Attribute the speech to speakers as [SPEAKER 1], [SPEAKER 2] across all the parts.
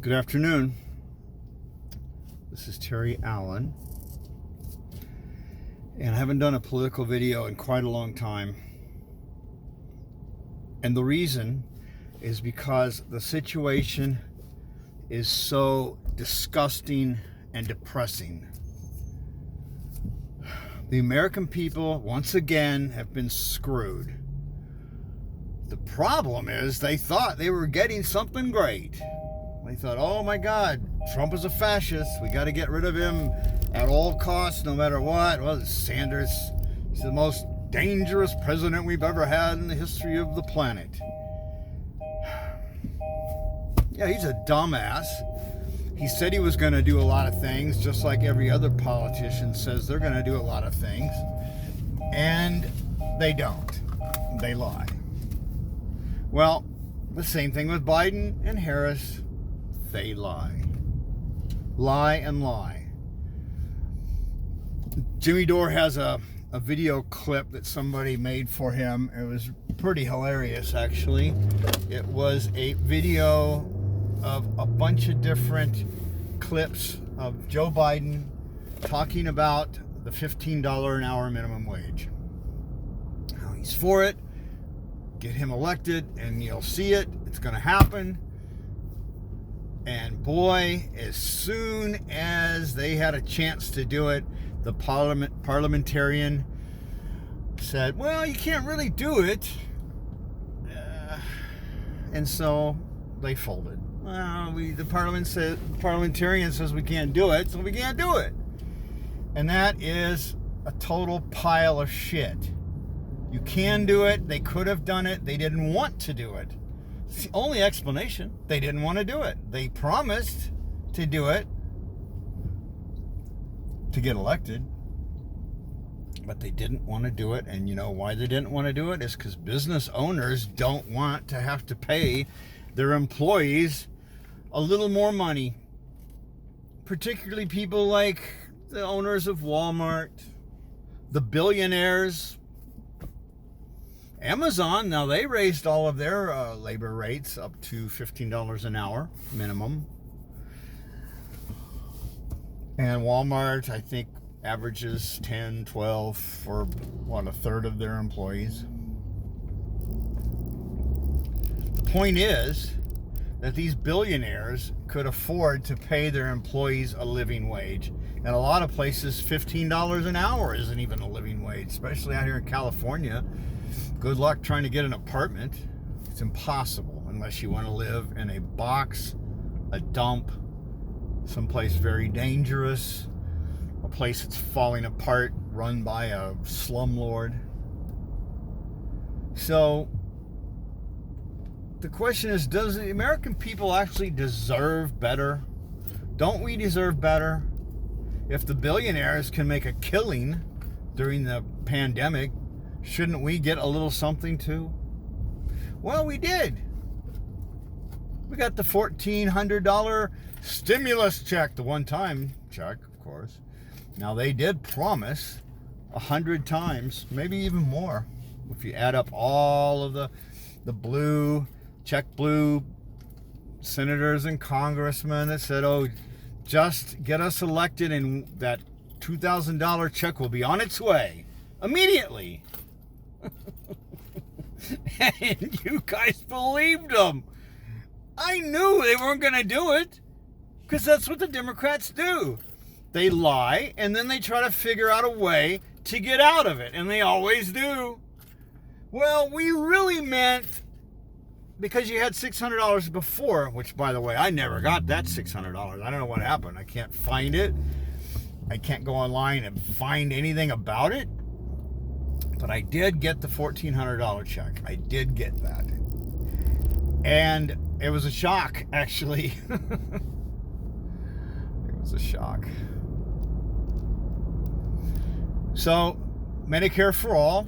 [SPEAKER 1] Good afternoon. This is Terry Allen, and I haven't done a political video in quite a long time. And the reason is because the situation is so disgusting and depressing. The American people, once again, have been screwed. The problem is they thought they were getting something great. They thought, oh my God, Trump is a fascist. We got to get rid of him at all costs, no matter what. Well, Sanders, he's the most dangerous president we've ever had in the history of the planet. Yeah, he's a dumbass. He said he was going to do a lot of things, just like every other politician says they're going to do a lot of things. And they don't. They lie. Well, the same thing with Biden and Harris. They lie. Lie and lie. Jimmy Dore has a video clip that somebody made for him. It was pretty hilarious, actually. It was a video of a bunch of different clips of Joe Biden talking about the $15 an hour minimum wage. How he's for it. Get him elected and you'll see it. It's going to happen. And boy, as soon as they had a chance to do it, the parliamentarian said, well, you can't really do it. And so they folded. Well, the parliamentarian says we can't do it, so we can't do it. And that is a total pile of shit. You can do it. They could have done it. They didn't want to do it. It's the only explanation. They didn't want to do it. They promised to do it to get elected, but they didn't want to do it. And you know why they didn't want to do it? Is because business owners don't want to have to pay their employees a little more money, particularly people like the owners of Walmart, the billionaires. Amazon, now they raised all of their labor rates up to $15 an hour minimum. And Walmart, I think, averages 10, 12 for, a third of their employees. The point is that these billionaires could afford to pay their employees a living wage. And a lot of places, $15 an hour isn't even a living wage, especially out here in California. Good luck trying to get an apartment. It's impossible unless you want to live in a box, a dump, someplace very dangerous, a place that's falling apart, run by a slumlord. So the question is, does the American people actually deserve better? Don't we deserve better? If the billionaires can make a killing during the pandemic, shouldn't we get a little something too? Well, we did. We got the $1,400 stimulus check, the one-time check, of course. Now, they did promise 100 times, maybe even more, if you add up all of the blue, check blue senators and congressmen that said, oh, just get us elected and that $2,000 check will be on its way immediately. And you guys believed them. I knew they weren't going to do it, because that's what the Democrats do. They lie, and then they try to figure out a way to get out of it, and they always do. Well, we really meant, because you had $600 before, which, by the way, I never got that $600. I don't know what happened. I can't find it. I can't go online and find anything about it. But I did get the $1,400 check. I did get that. And it was a shock, actually. It was a shock. So, Medicare for all.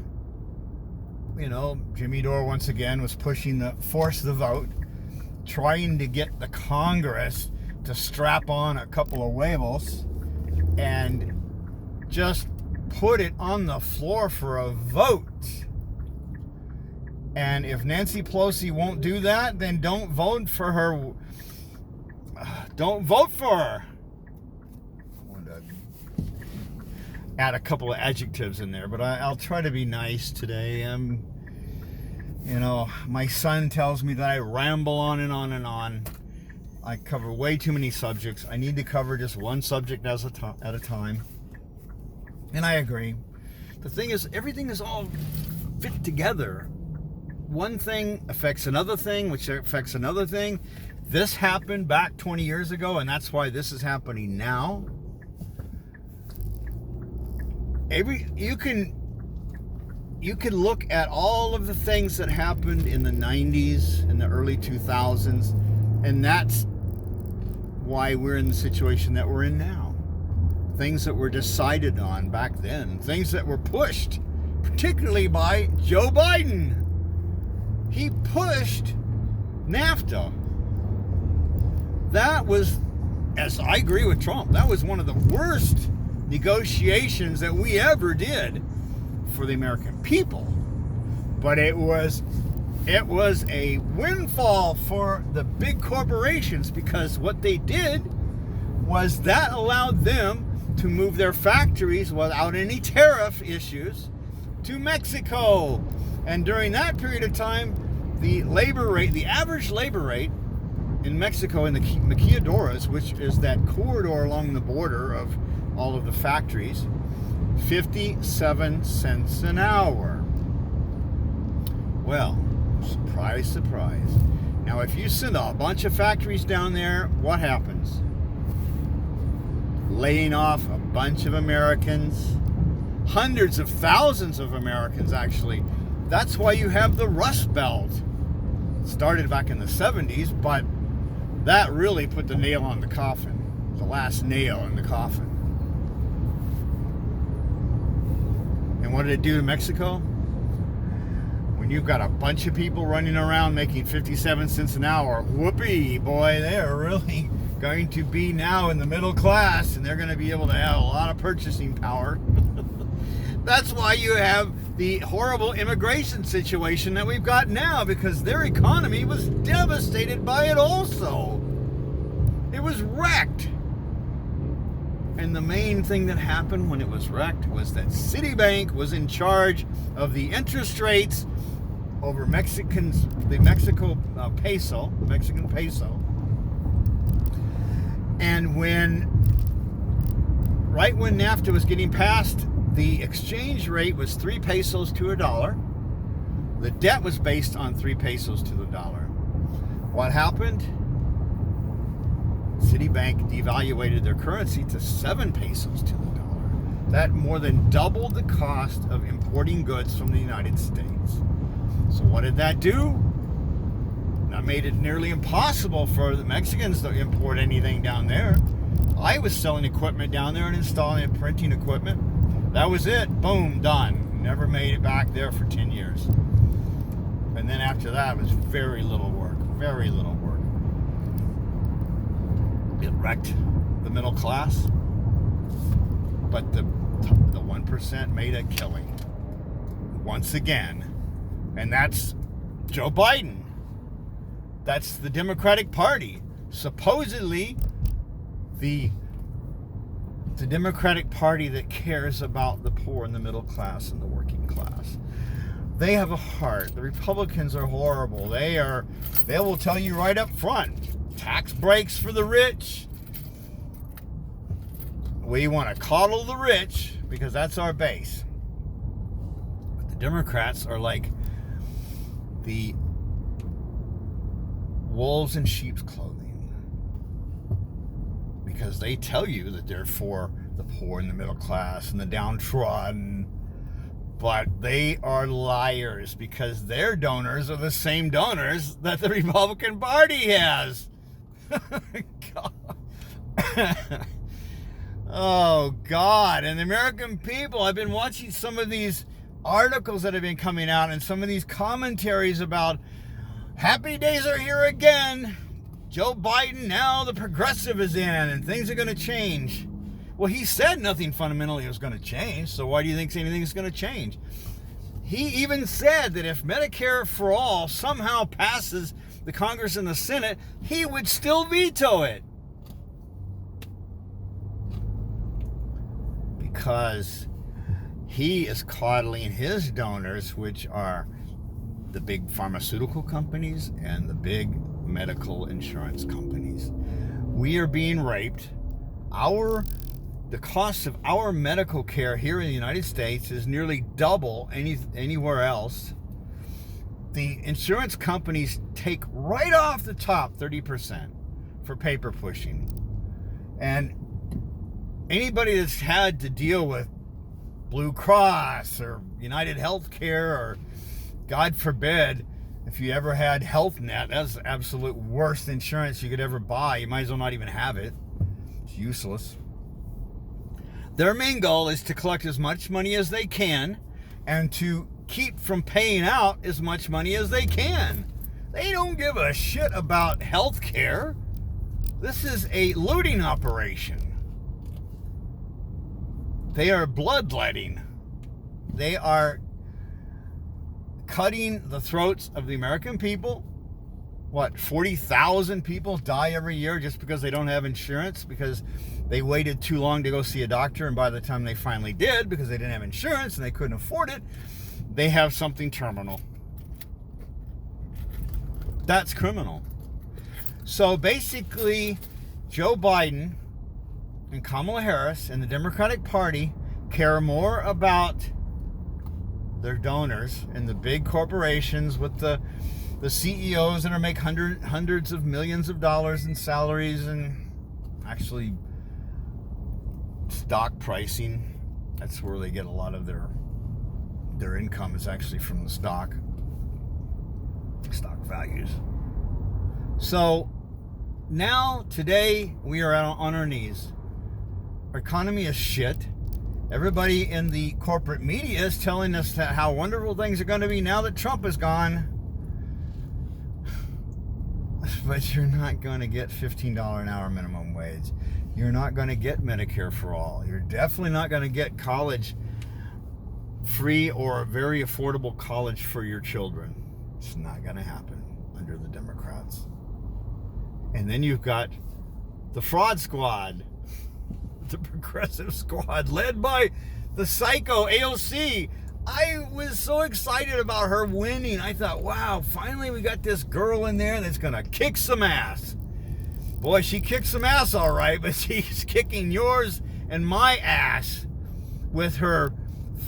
[SPEAKER 1] You know, Jimmy Dore once again was pushing the force the vote, trying to get the Congress to strap on a couple of labels and just put it on the floor for a vote. And if Nancy Pelosi won't do that, then don't vote for her Don't vote for her. I wanted to add a couple of adjectives in there, but I'll try to be nice today. You know, my son tells me that I ramble on and on and on. I cover way too many subjects. I need to cover just one subject at a time. And I agree. The thing is, everything is all fit together. One thing affects another thing, which affects another thing. This happened back 20 years ago, and that's why this is happening now. You can look at all of the things that happened in the 90s and the early 2000s, and that's why we're in the situation that we're in now. Things that were decided on back then, things that were pushed, particularly by Joe Biden. He pushed NAFTA. That was, as I agree with Trump, that was one of the worst negotiations that we ever did for the American people. But it was a windfall for the big corporations, because what they did was that allowed them to move their factories without any tariff issues to Mexico. And during that period of time, the average labor rate in Mexico, in the Maquiladoras, which is that corridor along the border of all of the factories, 57 cents an hour. Well, surprise, surprise. Now, if you send a bunch of factories down there, what happens? Laying off a bunch of Americans, hundreds of thousands of Americans, actually. That's why you have the Rust Belt. It started back in the 70s, but that really put the nail on the coffin, the last nail in the coffin. And what did it do to Mexico? When you've got a bunch of people running around making 57 cents an hour, whoopee, boy, they're really going to be now in the middle class, and they're going to be able to have a lot of purchasing power. That's why you have the horrible immigration situation that we've got now, because their economy was devastated by it also. It was wrecked. And the main thing that happened when it was wrecked was that Citibank was in charge of the interest rates over the Mexican peso. And right when NAFTA was getting passed, the exchange rate was 3 pesos to a dollar. The debt was based on 3 pesos to the dollar. What happened? Citibank devaluated their currency to 7 pesos to the dollar. That more than doubled the cost of importing goods from the United States. So what did that do? That made it nearly impossible for the Mexicans to import anything down there. I was selling equipment down there and installing printing equipment. That was it. Boom, done. Never made it back there for 10 years. And then after that, it was very little work. Very little work. It wrecked the middle class. But the 1% made a killing. Once again. And that's Joe Biden. That's the Democratic Party. Supposedly, the Democratic Party that cares about the poor and the middle class and the working class. They have a heart. The Republicans are horrible. They will tell you right up front, tax breaks for the rich. We want to coddle the rich because that's our base. But the Democrats are like the wolves in sheep's clothing, because they tell you that they're for the poor and the middle class and the downtrodden, but they are liars, because their donors are the same donors that the Republican Party has. Oh God. And the American people, I've been watching some of these articles that have been coming out and some of these commentaries about happy days are here again. Joe Biden, now the progressive is in and things are going to change. Well, he said nothing fundamentally was going to change, so why do you think anything is going to change? He even said that if Medicare for all somehow passes the Congress and the Senate, he would still veto it. because he is coddling his donors, which are the big pharmaceutical companies and the big medical insurance companies. We are being raped. The cost of our medical care here in the United States is nearly double anywhere else. The insurance companies take right off the top 30% for paper pushing. And anybody that's had to deal with Blue Cross or United Healthcare, or God forbid, if you ever had HealthNet, that's the absolute worst insurance you could ever buy. You might as well not even have it. It's useless. Their main goal is to collect as much money as they can and to keep from paying out as much money as they can. They don't give a shit about health care. This is a looting operation. They are bloodletting. They are cutting the throats of the American people. 40,000 people die every year just because they don't have insurance, because they waited too long to go see a doctor, and by the time they finally did, because they didn't have insurance and they couldn't afford it, they have something terminal. That's criminal. So basically, Joe Biden and Kamala Harris and the Democratic Party care more about their donors and the big corporations with the CEOs that are make hundreds of millions of dollars in salaries, and actually stock pricing. That's where they get a lot of their income, is actually from the stock values. So now, today, we are on our knees. Our economy is shit. Everybody in the corporate media is telling us that how wonderful things are going to be now that Trump is gone. But you're not going to get $15 an hour minimum wage. You're not going to get Medicare for all. You're definitely not going to get college free or very affordable college for your children. It's not going to happen under the Democrats. And then you've got the fraud squad, the progressive squad, led by the psycho AOC. I was so excited about her winning. I thought, wow, finally we got this girl in there that's going to kick some ass. Boy, she kicked some ass all right, but she's kicking yours and my ass with her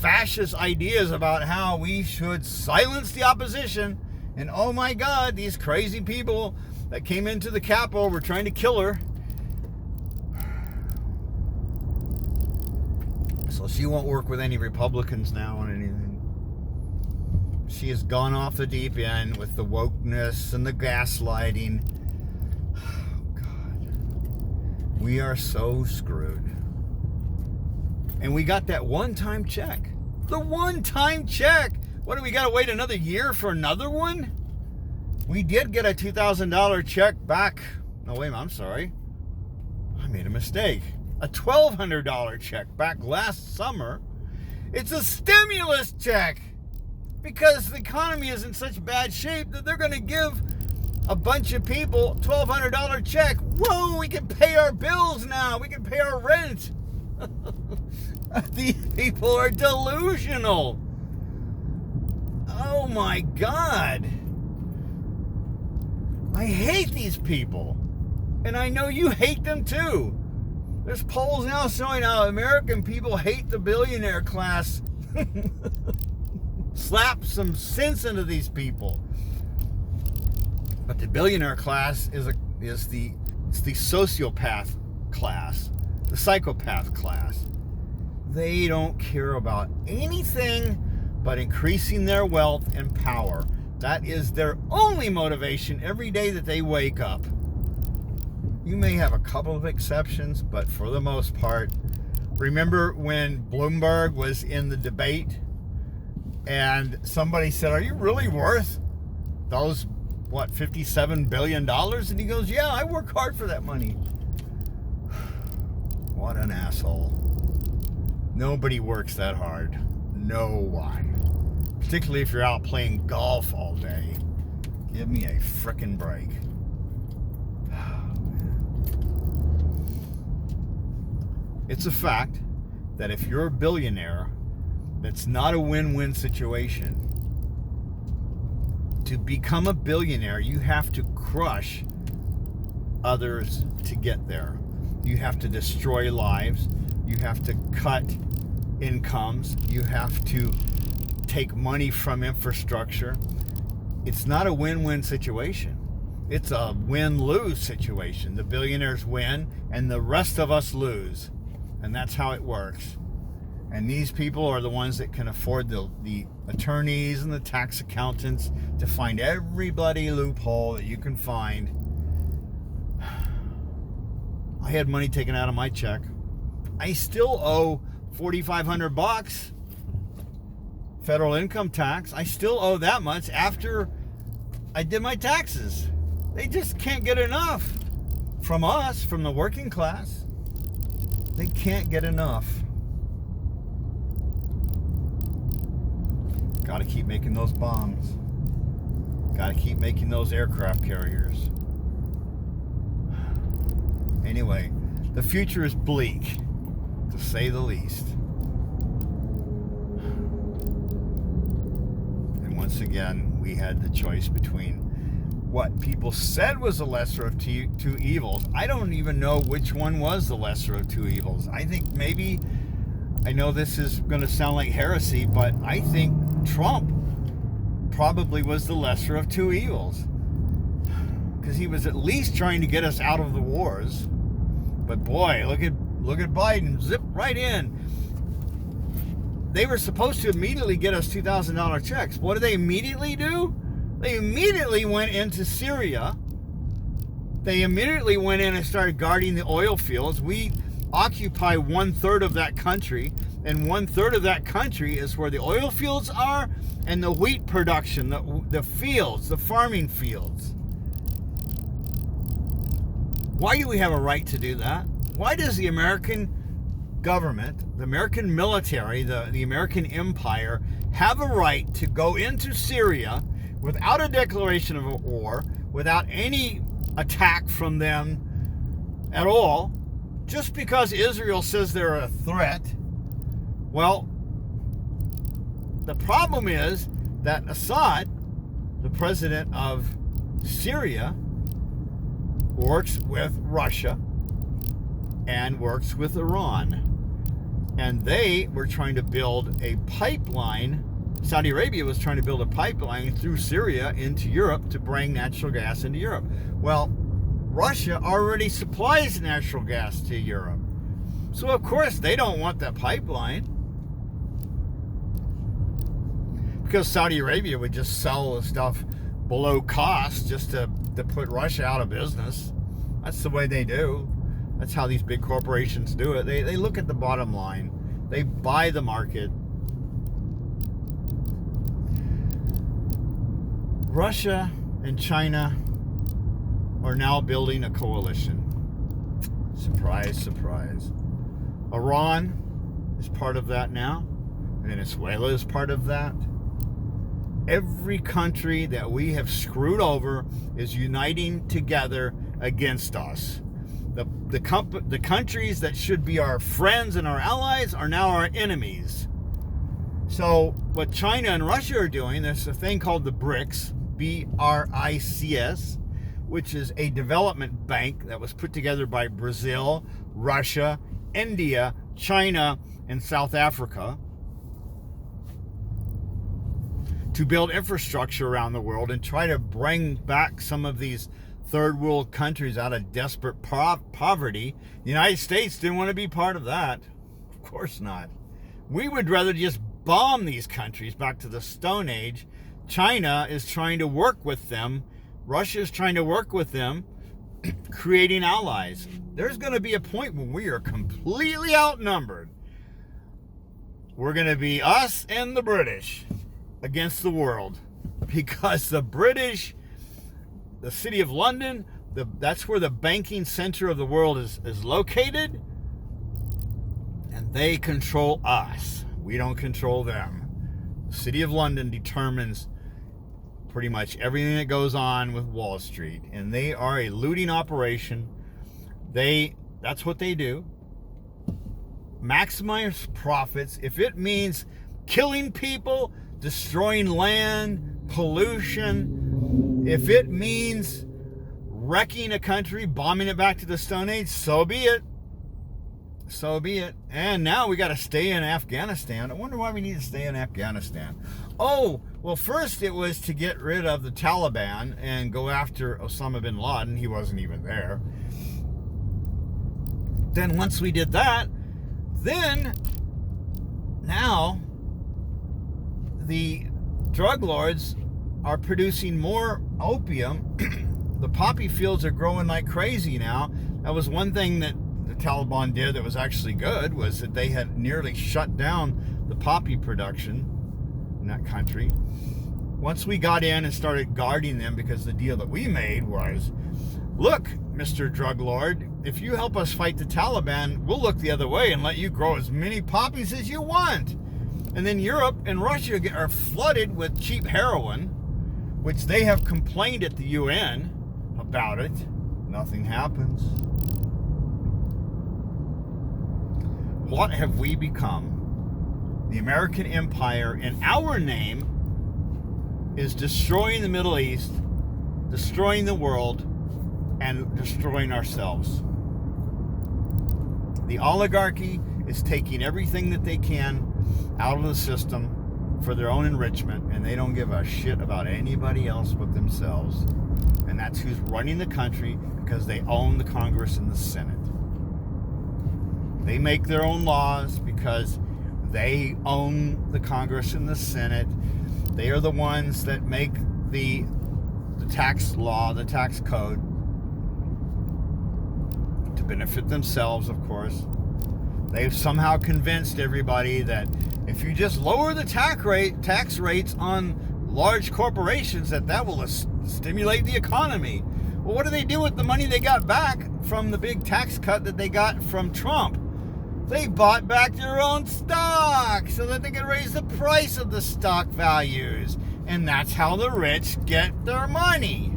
[SPEAKER 1] fascist ideas about how we should silence the opposition. And oh my God, these crazy people that came into the Capitol were trying to kill her. So she won't work with any Republicans now on anything. She has gone off the deep end with the wokeness and the gaslighting. Oh, God. We are so screwed. And we got that one-time check. The one-time check. What, do we got to wait another year for another one? We did get a $2,000 check back. No, wait a minute, I'm sorry. I made a mistake. A $1,200 check back last summer. It's a stimulus check because the economy is in such bad shape that they're going to give a bunch of people $1,200 check. Whoa, we can pay our bills now. We can pay our rent. These people are delusional. Oh my God. I hate these people. And I know you hate them too. There's polls now showing how American people hate the billionaire class. Slap some sense into these people. But the billionaire class is the sociopath class, the psychopath class. They don't care about anything but increasing their wealth and power. That is their only motivation every day that they wake up. You may have a couple of exceptions, but for the most part, remember when Bloomberg was in the debate and somebody said, "Are you really worth those, $57 billion?" And he goes, "Yeah, I work hard for that money." What an asshole. Nobody works that hard. No one. Particularly if you're out playing golf all day. Give me a frickin' break. It's a fact that if you're a billionaire, that's not a win-win situation. To become a billionaire, you have to crush others to get there. You have to destroy lives. You have to cut incomes. You have to take money from infrastructure. It's not a win-win situation. It's a win-lose situation. The billionaires win and the rest of us lose. And that's how it works. And these people are the ones that can afford the attorneys and the tax accountants to find every bloody loophole that you can find. I had money taken out of my check. I still owe $4,500 federal income tax. I still owe that much after I did my taxes. They just can't get enough from us, from the working class. They can't get enough. Got to keep making those bombs. Got to keep making those aircraft carriers. Anyway, the future is bleak, to say the least. And once again, we had the choice between what people said was the lesser of two evils. I don't even know which one was the lesser of two evils. I think maybe, I know this is going to sound like heresy, but I think Trump probably was the lesser of two evils. Because he was at least trying to get us out of the wars. But boy, look at Biden, zip right in. They were supposed to immediately get us $2,000 checks. What did they immediately do? They immediately went into Syria. They immediately went in and started guarding the oil fields. We occupy 1/3 of that country, and 1/3 of that country is where the oil fields are and the wheat production, the fields, the farming fields. Why do we have a right to do that? Why does the American government, the American military, the American empire have a right to go into Syria without a declaration of war, without any attack from them at all, just because Israel says they're a threat? Well, the problem is that Assad, the president of Syria, works with Russia and works with Iran. And they were trying to build a pipeline. Saudi Arabia was trying to build a pipeline through Syria into Europe to bring natural gas into Europe. Well, Russia already supplies natural gas to Europe. So of course they don't want that pipeline. Because Saudi Arabia would just sell the stuff below cost just to put Russia out of business. That's the way they do. That's how these big corporations do it. They look at the bottom line. They buy the market. Russia and China are now building a coalition. Surprise, surprise. Iran is part of that now. Venezuela is part of that. Every country that we have screwed over is uniting together against us. The countries that should be our friends and our allies are now our enemies. So what China and Russia are doing, there's a thing called the BRICS, BRICS, which is a development bank that was put together by Brazil, Russia, India, China, and South Africa to build infrastructure around the world and try to bring back some of these third world countries out of desperate poverty. The United States didn't want to be part of that. Of course not. We would rather just bomb these countries back to the Stone Age. China is trying to work with them. Russia is trying to work with them, creating allies. There's going to be a point when we are completely outnumbered. We're going to be us and the British against the world, because the British, the city of London, that's where the banking center of the world is located, and they control us. We don't control them. The city of London determines pretty much everything that goes on with Wall Street, and they are a looting operation. That's what they do. maximize profits, if it means killing people, destroying land, pollution, if it means wrecking a country, bombing it back to the Stone Age, so be it. So be it. And now we got to stay in Afghanistan. I wonder why we need to stay in Afghanistan. Oh, well, first it was to get rid of the Taliban and go after Osama bin Laden. He wasn't even there. Then once we did that, then now the drug lords are producing more opium. The poppy fields are growing like crazy now. That was one thing that the Taliban did that was actually good, was that they had nearly shut down the poppy production in that country. Once we got in and started guarding them, because the deal that we made was, look, Mr. Drug Lord, if you help us fight the Taliban, we'll look the other way and let you grow as many poppies as you want. And then Europe and Russia are flooded with cheap heroin, which they have complained at the UN about it. Nothing happens. What have we become? The American empire, in our name, is destroying the Middle East, destroying the world, and destroying ourselves. The oligarchy is taking everything that they can out of the system for their own enrichment, and they don't give a shit about anybody else but themselves. And that's who's running the country, because they own the Congress and the Senate. They make their own laws because they own the Congress and the Senate. They are the ones that make the tax law, the tax code, to benefit themselves, of course. They've somehow convinced everybody that if you just lower the tax rates on large corporations, that will stimulate the economy. Well, what do they do with the money they got back from the big tax cut that they got from Trump? They bought back their own stock so that they could raise the price of the stock values. And that's how the rich get their money.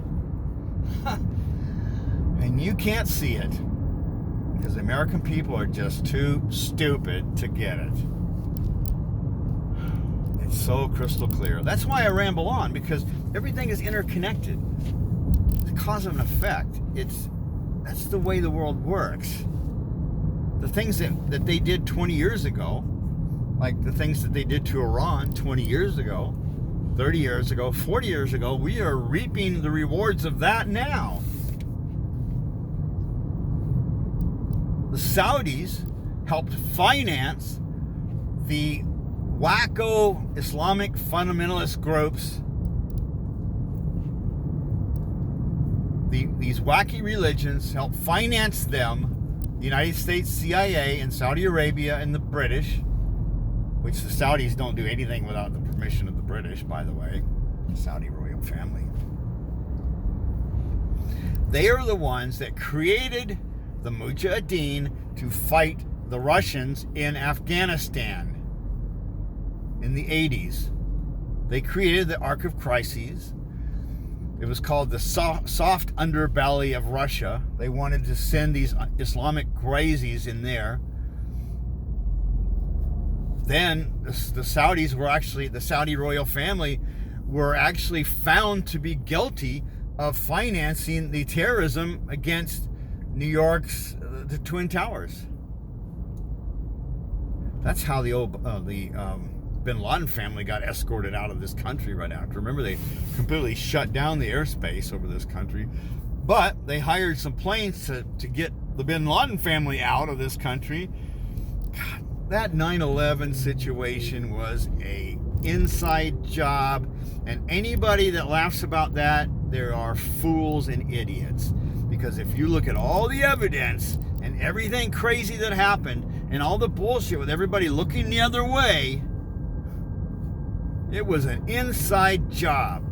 [SPEAKER 1] And you can't see it, because the American people are just too stupid to get it. It's so crystal clear. That's why I ramble on, because everything is interconnected. It's cause and effect. That's the way the world works. The things that they did 20 years ago, like the things that they did to Iran 20 years ago, 30 years ago, 40 years ago, we are reaping the rewards of that now. The Saudis helped finance the wacko Islamic fundamentalist groups, these wacky religions, helped finance them. The United States CIA and Saudi Arabia and the British, which the Saudis don't do anything without the permission of the British, by the way, the Saudi royal family. They are the ones that created the Mujahideen to fight the Russians in Afghanistan in the 80s. They created the Ark of Crises. It was called the soft underbelly of Russia. They wanted to send these Islamic crazies in there. Then the Saudis were actually, the Saudi royal family were actually found to be guilty of financing the terrorism against New York's the Twin Towers. That's how the Bin Laden family got escorted out of this country right after. Remember, they completely shut down the airspace over this country, but they hired some planes to get the Bin Laden family out of this country. God, that 9/11 situation was a inside job, and anybody that laughs about that, there are fools and idiots. Because if you look at all the evidence and everything crazy that happened and all the bullshit with everybody looking the other way, it was an inside job.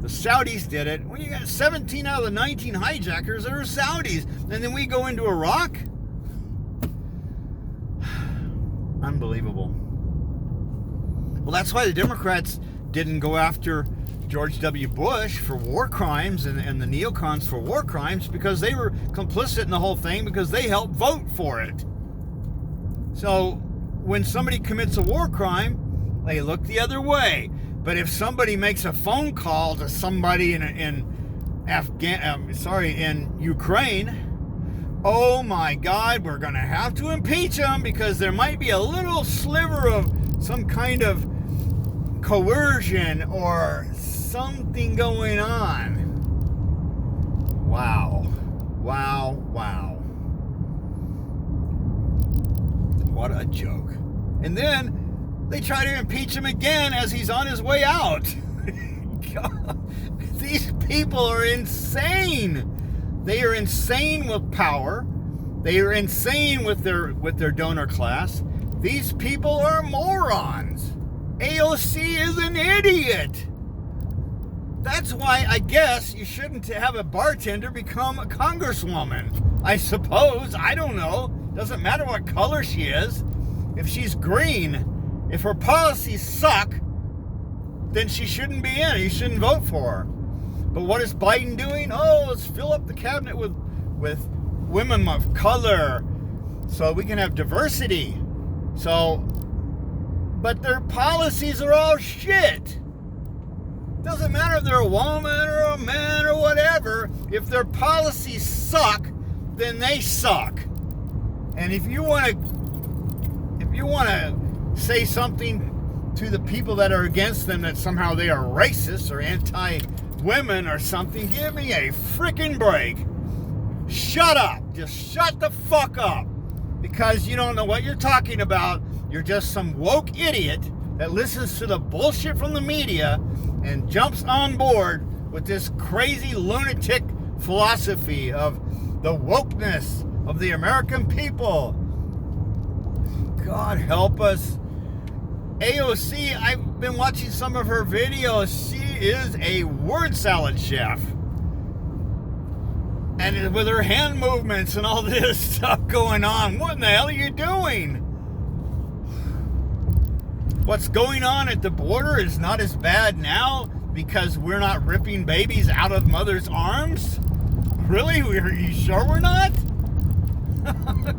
[SPEAKER 1] The Saudis did it. When you got 17 out of the 19 hijackers that are Saudis, and then we go into Iraq? Unbelievable. Well, that's why the Democrats didn't go after George W. Bush for war crimes and the neocons for war crimes, because they were complicit in the whole thing, because they helped vote for it. So when somebody commits a war crime, they look the other way. But if somebody makes a phone call to somebody in Ukraine, oh my God, we're going to have to impeach them because there might be a little sliver of some kind of coercion or something going on. Wow. Wow, wow. What a joke. And then they try to impeach him again as he's on his way out. God, these people are insane. They are insane with power. They are insane with their donor class. These people are morons. AOC is an idiot. That's why I guess you shouldn't have a bartender become a congresswoman. I suppose. I don't know. Doesn't matter what color she is. If she's green, if her policies suck, then she shouldn't be in. You shouldn't vote for her. But what is Biden doing? Oh, let's fill up the cabinet with women of color so we can have diversity. But their policies are all shit. Doesn't matter if they're a woman or a man or whatever. If their policies suck, then they suck. And if you want to say something to the people that are against them that somehow they are racist or anti-women or something, give me a freaking break. Shut up. Just shut the fuck up. Because you don't know what you're talking about. You're just some woke idiot that listens to the bullshit from the media and jumps on board with this crazy lunatic philosophy of the wokeness of the American people. God help us. AOC, I've been watching some of her videos. She is a word salad chef. And with her hand movements and all this stuff going on, what in the hell are you doing? What's going on at the border is not as bad now because we're not ripping babies out of mothers' arms? Really? Are you sure we're not? God.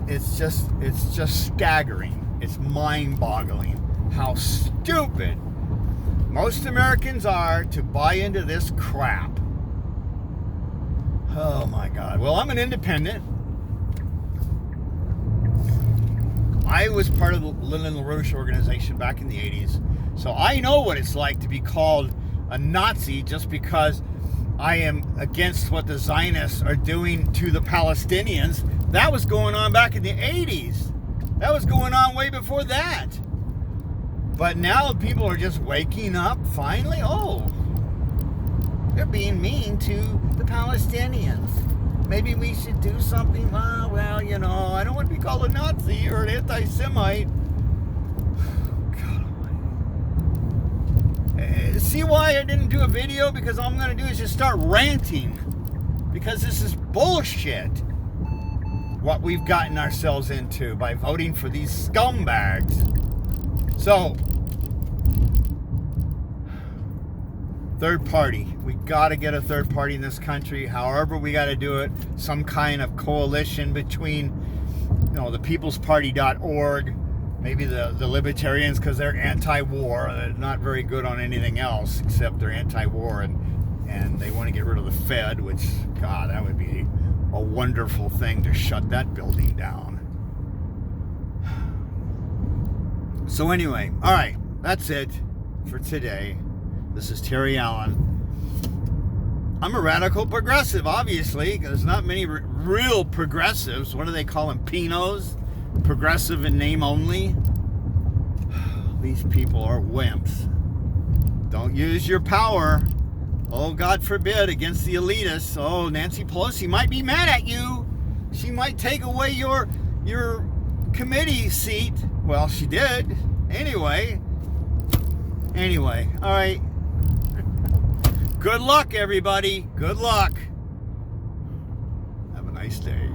[SPEAKER 1] It's just staggering. It's mind-boggling how stupid most Americans are to buy into this crap. Oh my God. Well, I'm an independent. I was part of the Lyndon LaRouche organization back in the 80s. So I know what it's like to be called a Nazi just because I am against what the Zionists are doing to the Palestinians. That was going on back in the 80s. That was going on way before that. But now people are just waking up finally. Oh, they're being mean to the Palestinians. Maybe we should do something. Well, you know, I don't want to be called a Nazi or an anti-Semite. See why I didn't do a video? Because all I'm going to do is just start ranting. Because this is bullshit. What we've gotten ourselves into by voting for these scumbags. So, third party. We got to get a third party in this country. However we got to do it. Some kind of coalition between, you know, the peoplesparty.org, maybe the libertarians because they're anti-war. They're not very good on anything else except they're anti-war and they want to get rid of the Fed, which, God, that would be a wonderful thing to shut that building down. So anyway, all right, that's it for today. This is Terry Allen. I'm a radical progressive, obviously, because there's not many real progressives. What do they call them? PINOs? Progressive in name only? These people are wimps. Don't use your power. Oh, God forbid, against the elitists. Oh, Nancy Pelosi might be mad at you. She might take away your committee seat. Well, she did. Anyway, all right. Good luck, everybody. Good luck. Have a nice day.